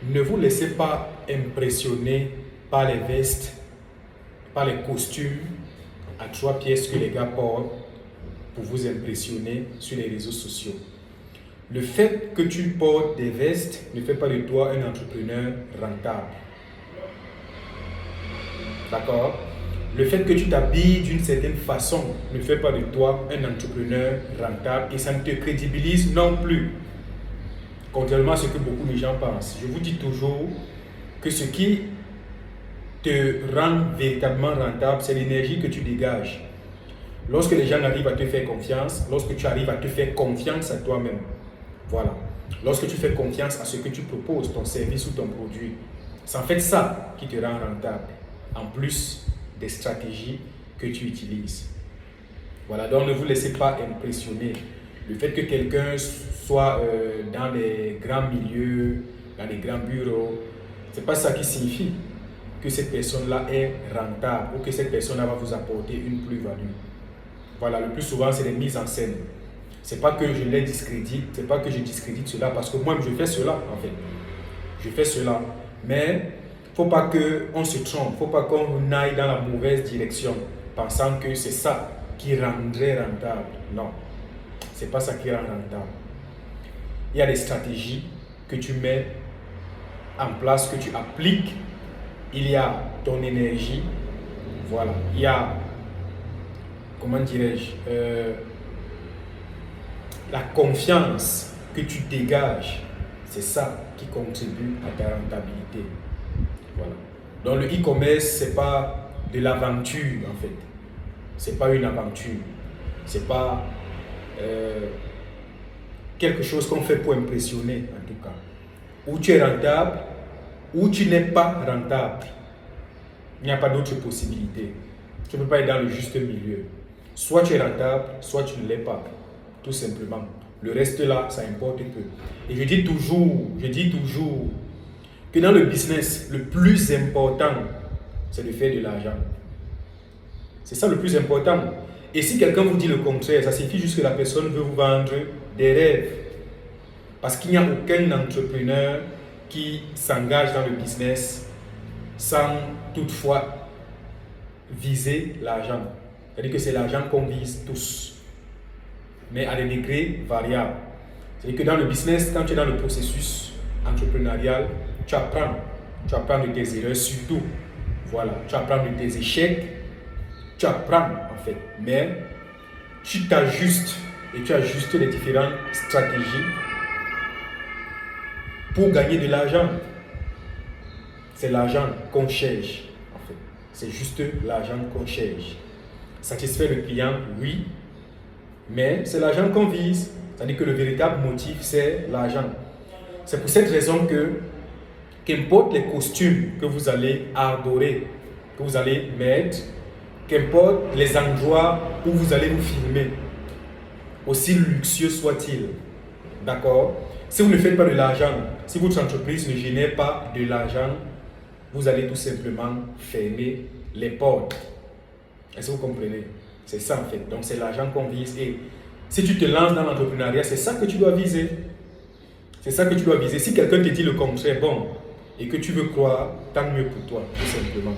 Ne vous laissez pas impressionner par les vestes, par les costumes à 3 pièces que les gars portent pour vous impressionner sur les réseaux sociaux. Le fait que tu portes des vestes ne fait pas de toi un entrepreneur rentable. D'accord? Le fait que tu t'habilles d'une certaine façon ne fait pas de toi un entrepreneur rentable et ça ne te crédibilise non plus. Contrairement à ce que beaucoup de gens pensent. Je vous dis toujours que ce qui te rend véritablement rentable, c'est l'énergie que tu dégages. Lorsque les gens arrivent à te faire confiance, lorsque tu arrives à te faire confiance à toi-même, voilà. Lorsque tu fais confiance à ce que tu proposes, ton service ou ton produit, c'est en fait ça qui te rend rentable, en plus des stratégies que tu utilises. Voilà, donc ne vous laissez pas impressionner. Le fait que quelqu'un soit dans les grands milieux, dans les grands bureaux, ce n'est pas ça qui signifie que cette personne-là est rentable ou que cette personne-là va vous apporter une plus-value. Voilà, le plus souvent, c'est des mises en scène. Ce n'est pas que je les discrédite, ce n'est pas que je discrédite cela, parce que moi, je fais cela, en fait. Je fais cela. Mais il ne faut pas qu'on se trompe, il ne faut pas qu'on aille dans la mauvaise direction, pensant que c'est ça qui rendrait rentable. Non, ce n'est pas ça qui rend rentable. Il y a des stratégies que tu mets en place, que tu appliques. Il y a ton énergie, voilà. Il y a, comment dirais-je, la confiance que tu dégages. C'est ça qui contribue à ta rentabilité. Voilà. Donc le e-commerce, ce n'est pas de l'aventure en fait. Ce n'est pas une aventure. Ce n'est pas quelque chose qu'on fait pour impressionner en tout cas. Ou tu es rentable, ou tu n'es pas rentable. Il n'y a pas d'autre possibilité. Tu ne peux pas être dans le juste milieu. Soit tu es rentable, soit tu ne l'es pas. Tout simplement. Le reste là, ça importe peu. Et je dis toujours que dans le business, le plus important, c'est de faire de l'argent. C'est ça le plus important. Et si quelqu'un vous dit le contraire, ça suffit juste que la personne veut vous vendre des rêves. Parce qu'il n'y a aucun entrepreneur qui s'engage dans le business sans toutefois viser l'argent. C'est-à-dire que c'est l'argent qu'on vise tous, mais à des degrés variables. C'est-à-dire que dans le business, quand tu es dans le processus entrepreneurial, tu apprends de tes erreurs surtout. Voilà, tu apprends de tes échecs, tu apprends en fait, mais tu t'ajustes et tu ajustes les différentes stratégies pour gagner de l'argent. C'est l'argent qu'on cherche en fait. C'est juste l'argent qu'on cherche. Satisfaire le client, oui, mais c'est l'argent qu'on vise. C'est-à-dire que le véritable motif, c'est l'argent. C'est pour cette raison que, qu'importe les costumes que vous allez adorer, que vous allez mettre, qu'importe les endroits où vous allez vous filmer, aussi luxueux soit-il, d'accord? Si vous ne faites pas de l'argent, si votre entreprise ne génère pas de l'argent, vous allez tout simplement fermer les portes. Est-ce que vous comprenez? C'est ça en fait. Donc c'est l'argent qu'on vise. Et si tu te lances dans l'entrepreneuriat, c'est ça que tu dois viser. C'est ça que tu dois viser. Si quelqu'un te dit le contraire, bon, et que tu veux croire, tant mieux pour toi, tout simplement.